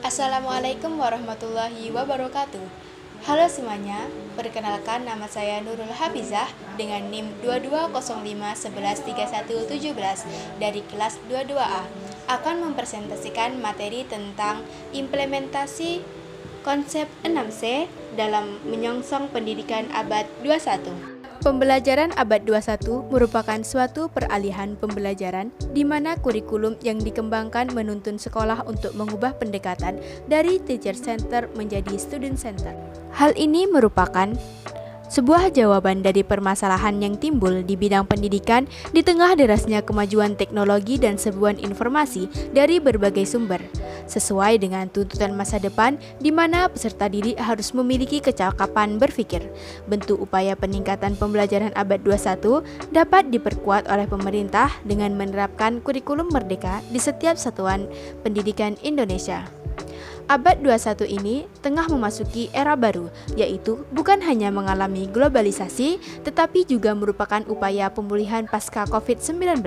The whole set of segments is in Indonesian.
Assalamualaikum warahmatullahi wabarakatuh. Halo semuanya, perkenalkan nama saya Nurul Hafizah dengan NIM 2205113117 dari kelas 22A akan mempresentasikan materi tentang implementasi konsep 6C dalam menyongsong pendidikan abad 21. Pembelajaran abad 21 merupakan suatu peralihan pembelajaran di mana kurikulum yang dikembangkan menuntun sekolah untuk mengubah pendekatan dari teacher center menjadi student center. Hal ini merupakan sebuah jawaban dari permasalahan yang timbul di bidang pendidikan di tengah derasnya kemajuan teknologi dan sebuah informasi dari berbagai sumber, sesuai dengan tuntutan masa depan di mana peserta didik harus memiliki kecakapan berpikir. Bentuk upaya peningkatan pembelajaran abad 21 dapat diperkuat oleh pemerintah dengan menerapkan kurikulum merdeka di setiap satuan pendidikan Indonesia. Abad 21 ini tengah memasuki era baru, yaitu bukan hanya mengalami globalisasi, tetapi juga merupakan upaya pemulihan pasca COVID-19.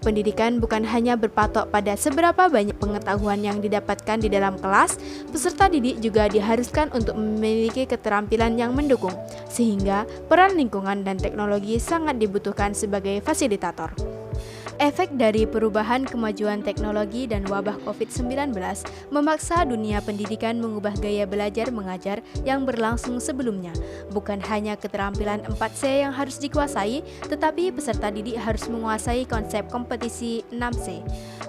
Pendidikan bukan hanya berpatok pada seberapa banyak pengetahuan yang didapatkan di dalam kelas, peserta didik juga diharuskan untuk memiliki keterampilan yang mendukung, sehingga peran lingkungan dan teknologi sangat dibutuhkan sebagai fasilitator. Efek dari perubahan kemajuan teknologi dan wabah COVID-19 memaksa dunia pendidikan mengubah gaya belajar mengajar yang berlangsung sebelumnya. Bukan hanya keterampilan 4C yang harus dikuasai, tetapi peserta didik harus menguasai konsep kompetisi 6C.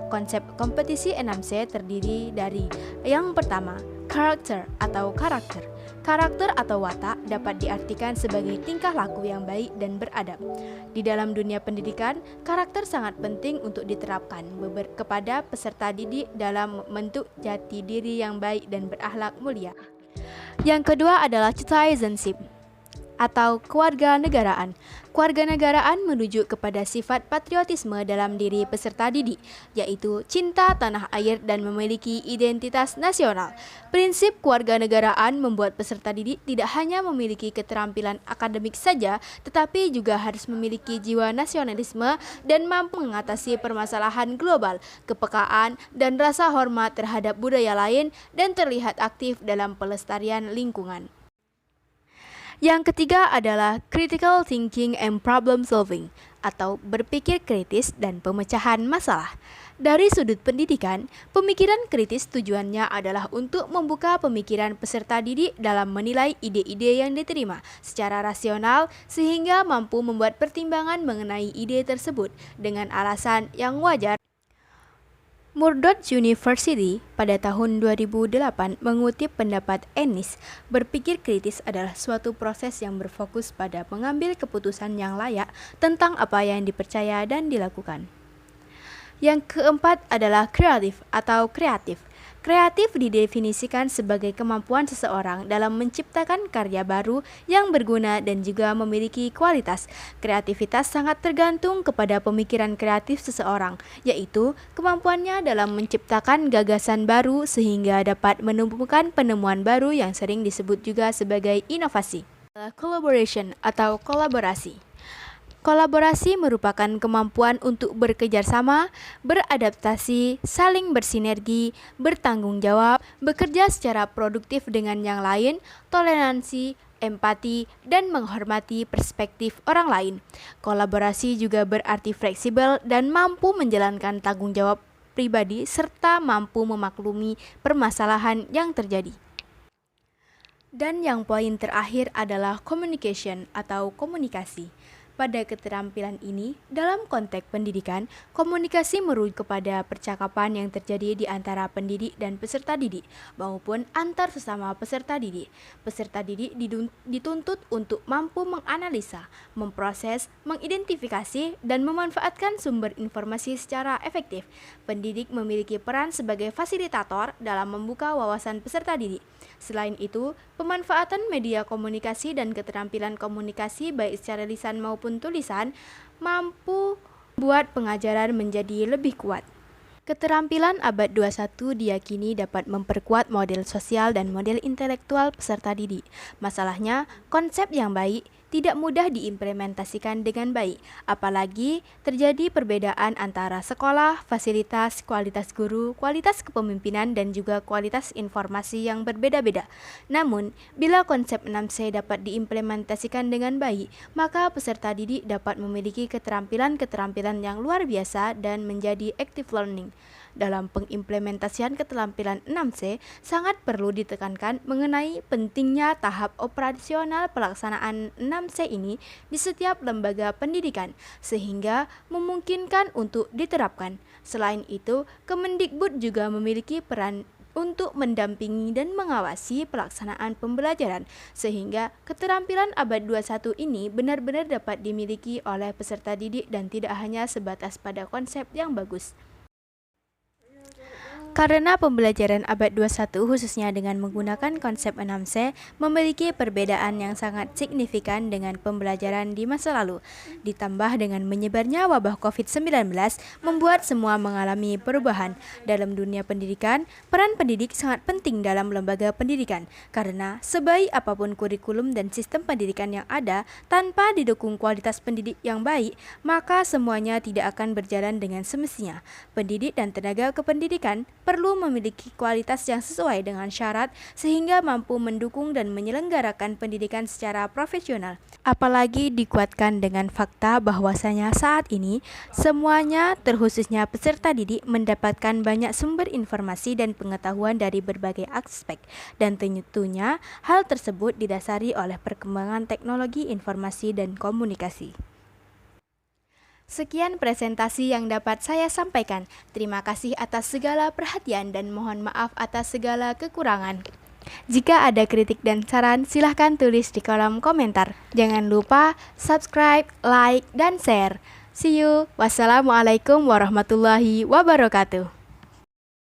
Konsep kompetisi 6C terdiri dari yang pertama, karakter atau karakter. Karakter atau watak dapat diartikan sebagai tingkah laku yang baik dan beradab. Di dalam dunia pendidikan, karakter sangat penting untuk diterapkan kepada peserta didik dalam membentuk jati diri yang baik dan berakhlak mulia. Yang kedua adalah citizenship atau kewarganegaraan. Kewarganegaraan merujuk kepada sifat patriotisme dalam diri peserta didik, yaitu cinta tanah air dan memiliki identitas nasional. Prinsip kewarganegaraan membuat peserta didik tidak hanya memiliki keterampilan akademik saja, tetapi juga harus memiliki jiwa nasionalisme dan mampu mengatasi permasalahan global, kepekaan, dan rasa hormat terhadap budaya lain, dan terlihat aktif dalam pelestarian lingkungan. Yang ketiga adalah critical thinking and problem solving atau berpikir kritis dan pemecahan masalah. Dari sudut pendidikan, pemikiran kritis tujuannya adalah untuk membuka pemikiran peserta didik dalam menilai ide-ide yang diterima secara rasional sehingga mampu membuat pertimbangan mengenai ide tersebut dengan alasan yang wajar. Murdoch University pada tahun 2008 mengutip pendapat Ennis, berpikir kritis adalah suatu proses yang berfokus pada mengambil keputusan yang layak tentang apa yang dipercaya dan dilakukan. Yang keempat adalah kreatif atau kreatif. Kreatif didefinisikan sebagai kemampuan seseorang dalam menciptakan karya baru yang berguna dan juga memiliki kualitas. Kreativitas sangat tergantung kepada pemikiran kreatif seseorang, yaitu kemampuannya dalam menciptakan gagasan baru sehingga dapat menemukan penemuan baru yang sering disebut juga sebagai inovasi. Collaboration atau kolaborasi. Kolaborasi merupakan kemampuan untuk bekerjasama, beradaptasi, saling bersinergi, bertanggung jawab, bekerja secara produktif dengan yang lain, toleransi, empati, dan menghormati perspektif orang lain. Kolaborasi juga berarti fleksibel dan mampu menjalankan tanggung jawab pribadi serta mampu memaklumi permasalahan yang terjadi. Dan yang poin terakhir adalah communication atau komunikasi. Pada keterampilan ini, dalam konteks pendidikan, komunikasi merujuk kepada percakapan yang terjadi di antara pendidik dan peserta didik, maupun antar sesama peserta didik. Peserta didik dituntut untuk mampu menganalisa, memproses, mengidentifikasi, dan memanfaatkan sumber informasi secara efektif. Pendidik memiliki peran sebagai fasilitator dalam membuka wawasan peserta didik. Selain itu, pemanfaatan media komunikasi dan keterampilan komunikasi baik secara lisan maupun tulisan mampu buat pengajaran menjadi lebih kuat. Keterampilan abad 21 diyakini dapat memperkuat model sosial dan model intelektual peserta didik. Masalahnya, konsep yang baik tidak mudah diimplementasikan dengan baik, apalagi terjadi perbedaan antara sekolah, fasilitas, kualitas guru, kualitas kepemimpinan, dan juga kualitas informasi yang berbeda-beda. Namun, bila konsep 6C dapat diimplementasikan dengan baik, maka peserta didik dapat memiliki keterampilan-keterampilan yang luar biasa dan menjadi active learning. Dalam pengimplementasian keterampilan 6C, sangat perlu ditekankan mengenai pentingnya tahap operasional pelaksanaan 6C ini di setiap lembaga pendidikan, sehingga memungkinkan untuk diterapkan. Selain itu, Kemendikbud juga memiliki peran untuk mendampingi dan mengawasi pelaksanaan pembelajaran, sehingga keterampilan abad 21 ini benar-benar dapat dimiliki oleh peserta didik dan tidak hanya sebatas pada konsep yang bagus. Karena pembelajaran abad 21 khususnya dengan menggunakan konsep 6C memiliki perbedaan yang sangat signifikan dengan pembelajaran di masa lalu. Ditambah dengan menyebarnya wabah COVID-19 membuat semua mengalami perubahan. Dalam dunia pendidikan, peran pendidik sangat penting dalam lembaga pendidikan karena sebaik apapun kurikulum dan sistem pendidikan yang ada, tanpa didukung kualitas pendidik yang baik, maka semuanya tidak akan berjalan dengan semestinya. Pendidik dan tenaga kependidikan perlu memiliki kualitas yang sesuai dengan syarat sehingga mampu mendukung dan menyelenggarakan pendidikan secara profesional. Apalagi dikuatkan dengan fakta bahwasanya saat ini semuanya terkhususnya peserta didik mendapatkan banyak sumber informasi dan pengetahuan dari berbagai aspek, dan tentunya hal tersebut didasari oleh perkembangan teknologi informasi dan komunikasi. Sekian presentasi yang dapat saya sampaikan. Terima kasih atas segala perhatian dan mohon maaf atas segala kekurangan. Jika ada kritik dan saran, silahkan tulis di kolom komentar. Jangan lupa subscribe, like, dan share. See you. Wassalamualaikum warahmatullahi wabarakatuh.